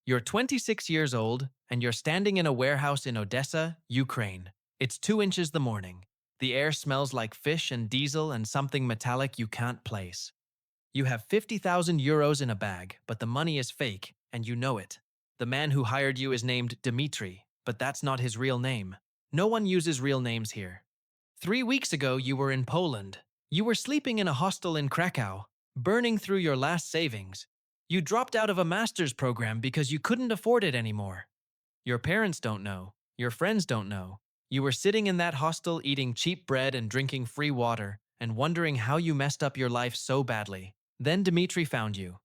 You're 26 years old, and you're standing in a warehouse in Odessa, Ukraine. It's 2 inches the morning. The air smells like fish and diesel and something metallic you can't place. You have 50,000 euros in a bag, but the money is fake, and you know it. The man who hired you is named Dmitry, but that's not his real name. No one uses real names here. 3 weeks ago, you were in Poland. You were sleeping in a hostel in Krakow, burning through your last savings. You dropped out of a master's program because you couldn't afford it anymore. Your parents don't know. Your friends don't know. You were sitting in that hostel eating cheap bread and drinking free water and wondering how you messed up your life so badly. Then Dmitry found you.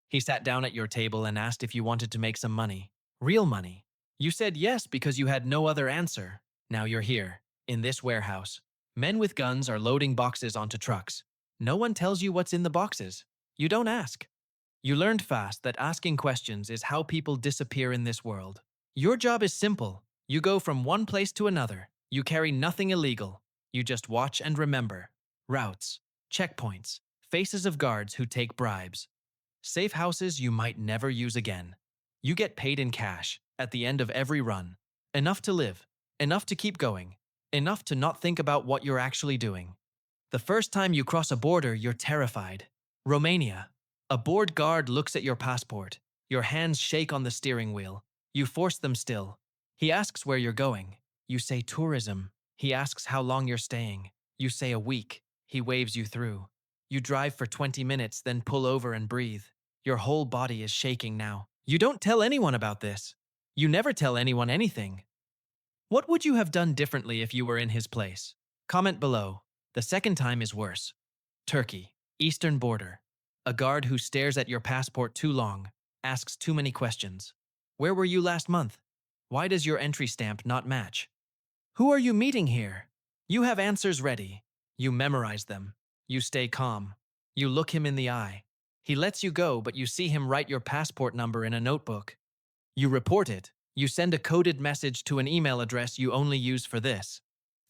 He sat down at your table and asked if you wanted to make some money. Real money. You said yes because you had no other answer. Now you're here, in this warehouse. Men with guns are loading boxes onto trucks. No one tells you what's in the boxes. You don't ask. You learned fast that asking questions is how people disappear in this world. Your job is simple. You go from one place to another. You carry nothing illegal. You just watch and remember. Routes, checkpoints, faces of guards who take bribes. Safe houses you might never use again. You get paid in cash at the end of every run. Enough to live, enough to keep going, enough to not think about what you're actually doing. The first time you cross a border, you're terrified. Romania. A bored guard looks at your passport. Your hands shake on the steering wheel. You force them still. He asks where you're going. You say tourism. He asks how long you're staying. You say a week. He waves you through. You drive for 20 minutes, then pull over and breathe. Your whole body is shaking now. You don't tell anyone about this. You never tell anyone anything. What would you have done differently if you were in his place? Comment below. The second time is worse. Turkey, eastern border. A guard who stares at your passport too long, asks too many questions. Where were you last month? Why does your entry stamp not match? Who are you meeting here? You have answers ready. You memorize them. You stay calm. You look him in the eye. He lets you go, but you see him write your passport number in a notebook. You report it. You send a coded message to an email address you only use for this.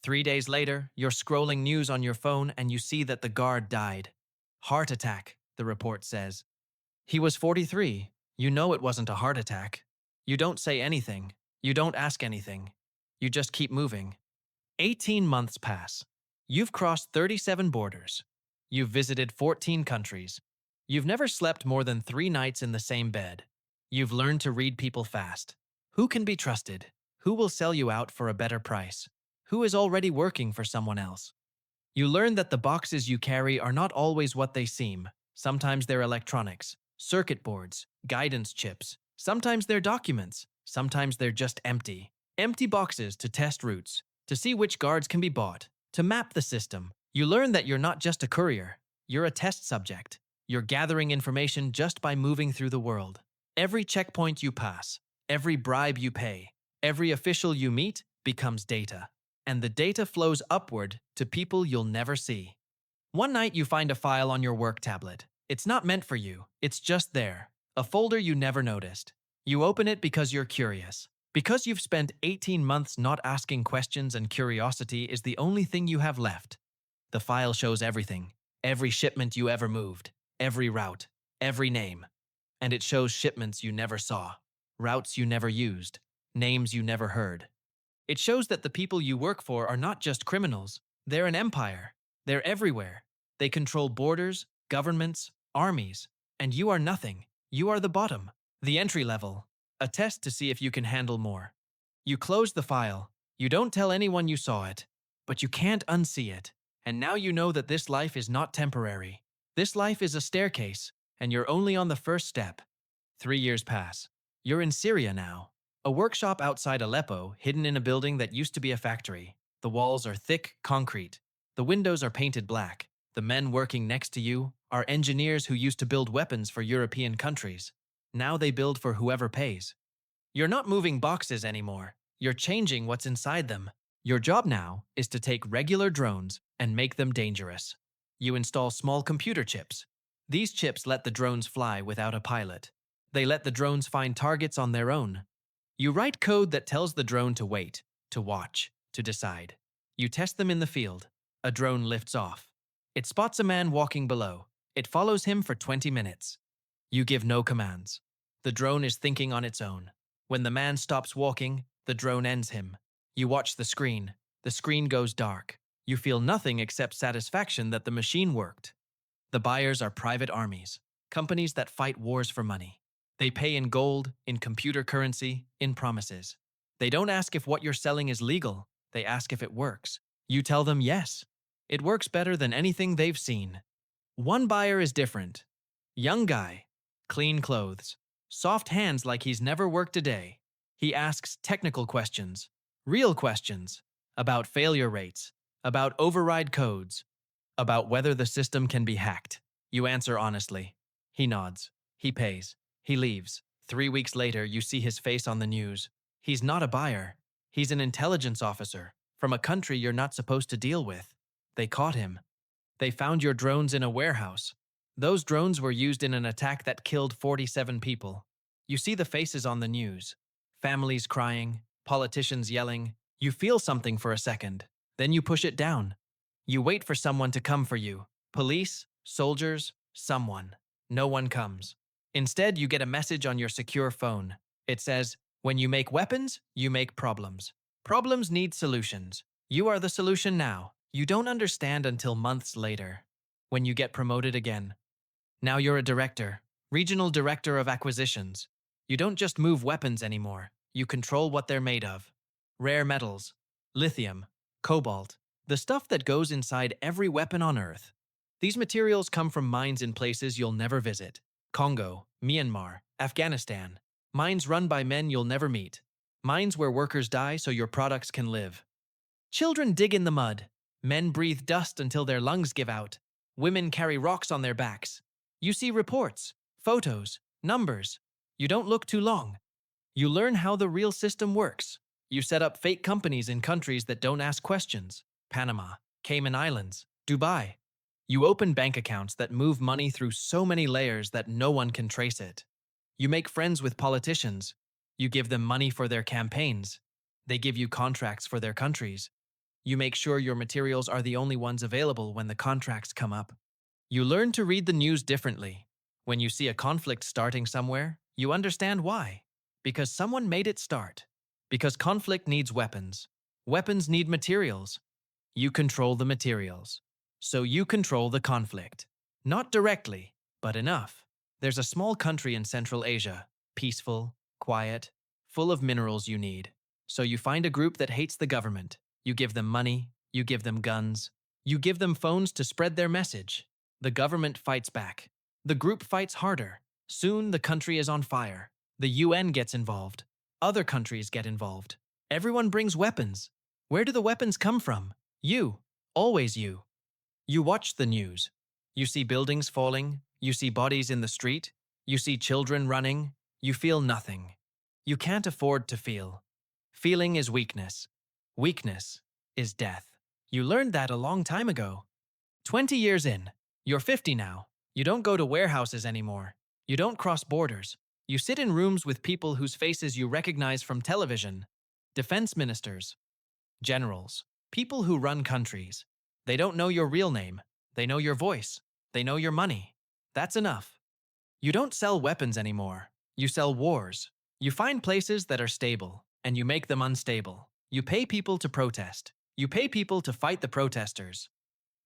3 days later, you're scrolling news on your phone and you see that the guard died. Heart attack, the report says. He was 43. You know it wasn't a heart attack. You don't say anything. You don't ask anything. You just keep moving. 18 months pass. You've crossed 37 borders. You've visited 14 countries. You've never slept more than 3 nights in the same bed. You've learned to read people fast. Who can be trusted? Who will sell you out for a better price? Who is already working for someone else? You learn that the boxes you carry are not always what they seem. Sometimes they're electronics, circuit boards, guidance chips. Sometimes they're documents. Sometimes they're just empty. Empty boxes to test routes, to see which guards can be bought, to map the system. You learn that you're not just a courier. You're a test subject. You're gathering information just by moving through the world. Every checkpoint you pass, every bribe you pay, every official you meet becomes data. And the data flows upward to people you'll never see. One night you find a file on your work tablet. It's not meant for you. It's just there. A folder you never noticed. You open it because you're curious. Because you've spent 18 months not asking questions and curiosity is the only thing you have left. The file shows everything. Every shipment you ever moved. Every route. Every name. And it shows shipments you never saw. Routes you never used. Names you never heard. It shows that the people you work for are not just criminals. They're an empire. They're everywhere. They control borders, governments, armies. And you are nothing. You are the bottom. The entry level. A test to see if you can handle more. You close the file. You don't tell anyone you saw it. But you can't unsee it. And now you know that this life is not temporary. This life is a staircase, and you're only on the first step. 3 years pass. You're in Syria now. A workshop outside Aleppo, hidden in a building that used to be a factory. The walls are thick concrete. The windows are painted black. The men working next to you are engineers who used to build weapons for European countries. Now they build for whoever pays. You're not moving boxes anymore. You're changing what's inside them. Your job now is to take regular drones and make them dangerous. You install small computer chips. These chips let the drones fly without a pilot. They let the drones find targets on their own. You write code that tells the drone to wait, to watch, to decide. You test them in the field. A drone lifts off. It spots a man walking below. It follows him for 20 minutes. You give no commands. The drone is thinking on its own. When the man stops walking, the drone ends him. You watch the screen. The screen goes dark. You feel nothing except satisfaction that the machine worked. The buyers are private armies, companies that fight wars for money. They pay in gold, in computer currency, in promises. They don't ask if what you're selling is legal. They ask if it works. You tell them yes. It works better than anything they've seen. One buyer is different. Young guy, clean clothes, soft hands like he's never worked a day. He asks technical questions, real questions, about failure rates, about override codes, about whether the system can be hacked. You answer honestly. He nods. He pays. He leaves. 3 weeks later, you see his face on the news. He's not a buyer. He's an intelligence officer from a country you're not supposed to deal with. They caught him. They found your drones in a warehouse. Those drones were used in an attack that killed 47 people. You see the faces on the news. Families crying, politicians yelling. You feel something for a second. Then you push it down. You wait for someone to come for you. Police, soldiers, someone. No one comes. Instead, you get a message on your secure phone. It says, "When you make weapons, you make problems. Problems need solutions. You are the solution now." You don't understand until months later, when you get promoted again. Now you're a director, regional director of acquisitions. You don't just move weapons anymore. You control what they're made of. Rare metals, lithium, cobalt, the stuff that goes inside every weapon on Earth. These materials come from mines in places you'll never visit. Congo, Myanmar, Afghanistan. Mines run by men you'll never meet. Mines where workers die so your products can live. Children dig in the mud. Men breathe dust until their lungs give out. Women carry rocks on their backs. You see reports, photos, numbers. You don't look too long. You learn how the real system works. You set up fake companies in countries that don't ask questions. Panama, Cayman Islands, Dubai. You open bank accounts that move money through so many layers that no one can trace it. You make friends with politicians. You give them money for their campaigns. They give you contracts for their countries. You make sure your materials are the only ones available when the contracts come up. You learn to read the news differently. When you see a conflict starting somewhere, you understand why. Because someone made it start. Because conflict needs weapons. Weapons need materials. You control the materials. So you control the conflict. Not directly, but enough. There's a small country in Central Asia, peaceful, quiet, full of minerals you need. So you find a group that hates the government. You give them money, you give them guns, you give them phones to spread their message. The government fights back. The group fights harder. Soon the country is on fire. The UN gets involved. Other countries get involved. Everyone brings weapons. Where do the weapons come from? You. Always you. You watch the news. You see buildings falling. You see bodies in the street. You see children running. You feel nothing. You can't afford to feel. Feeling is weakness. Weakness is death. You learned that a long time ago. 20 years in. You're 50 now. You don't go to warehouses anymore. You don't cross borders. You sit in rooms with people whose faces you recognize from television. Defense ministers. Generals. People who run countries. They don't know your real name. They know your voice. They know your money. That's enough. You don't sell weapons anymore. You sell wars. You find places that are stable, and you make them unstable. You pay people to protest. You pay people to fight the protesters.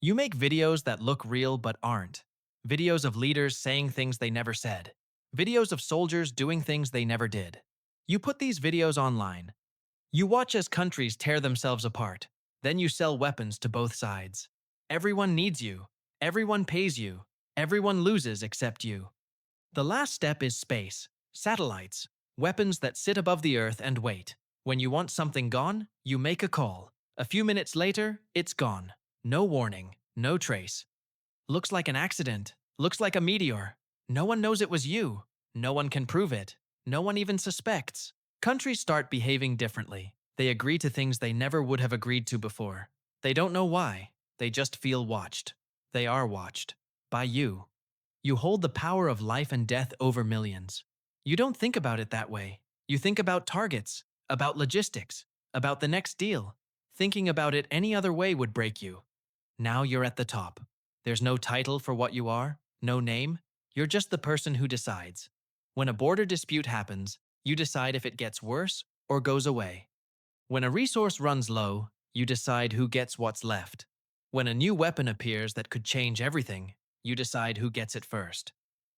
You make videos that look real but aren't. Videos of leaders saying things they never said. Videos of soldiers doing things they never did. You put these videos online. You watch as countries tear themselves apart. Then you sell weapons to both sides. Everyone needs you. Everyone pays you. Everyone loses except you. The last step is space. Satellites. Weapons that sit above the earth and wait. When you want something gone, you make a call. A few minutes later, it's gone. No warning, no trace. Looks like an accident. Looks like a meteor. No one knows it was you. No one can prove it. No one even suspects. Countries start behaving differently. They agree to things they never would have agreed to before. They don't know why. They just feel watched. They are watched. By you. You hold the power of life and death over millions. You don't think about it that way. You think about targets. About logistics, about the next deal. Thinking about it any other way would break you. Now you're at the top. There's no title for what you are, no name. You're just the person who decides. When a border dispute happens, you decide if it gets worse or goes away. When a resource runs low, you decide who gets what's left. When a new weapon appears that could change everything, you decide who gets it first.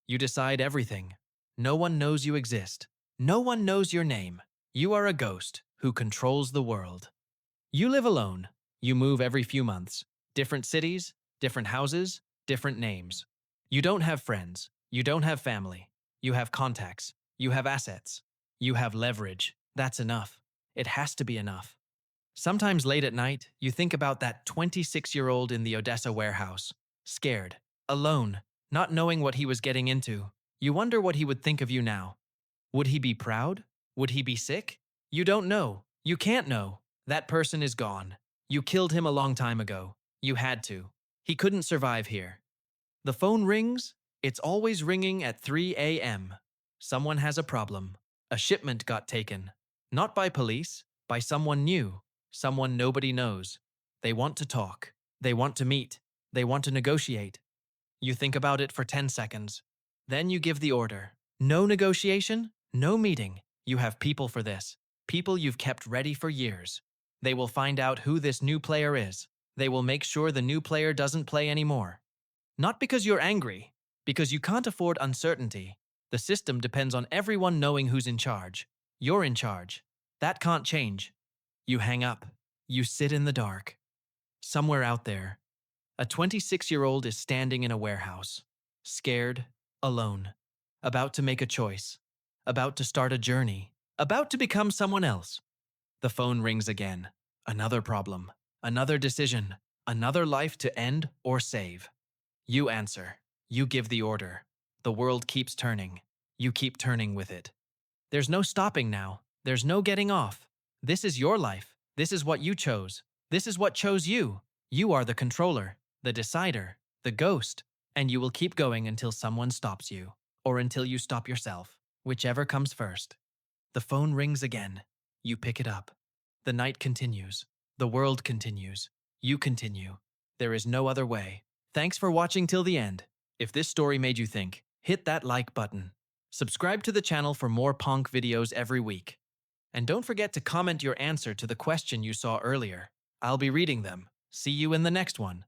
You decide everything. No one knows you exist. No one knows your name. You are a ghost who controls the world. You live alone. You move every few months. Different cities, different houses, different names. You don't have friends. You don't have family. You have contacts. You have assets. You have leverage. That's enough. It has to be enough. Sometimes late at night, you think about that 26-year-old in the Odessa warehouse, scared, alone, not knowing what he was getting into. You wonder what he would think of you now. Would he be proud? Would he be sick? You don't know. You can't know. That person is gone. You killed him a long time ago. You had to. He couldn't survive here. The phone rings. It's always ringing at 3 a.m. Someone has a problem. A shipment got taken. Not by police, by someone new. Someone nobody knows. They want to talk. They want to meet. They want to negotiate. You think about it for 10 seconds. Then you give the order. No negotiation, no meeting. You have people for this. People you've kept ready for years. They will find out who this new player is. They will make sure the new player doesn't play anymore. Not because you're angry, because you can't afford uncertainty. The system depends on everyone knowing who's in charge. You're in charge. That can't change. You hang up. You sit in the dark. Somewhere out there, a 26-year-old is standing in a warehouse, scared, alone, about to make a choice, about to start a journey, about to become someone else. The phone rings again. Another problem, another decision, another life to end or save. You answer. You give the order. The world keeps turning. You keep turning with it. There's no stopping now. There's no getting off. This is your life. This is what you chose. This is what chose you. You are the controller, the decider, the ghost, and you will keep going until someone stops you, or until you stop yourself, whichever comes first. The phone rings again. You pick it up. The night continues. The world continues. You continue. There is no other way. Thanks for watching till the end. If this story made you think, hit that like button. Subscribe to the channel for more punk videos every week. And don't forget to comment your answer to the question you saw earlier. I'll be reading them. See you in the next one.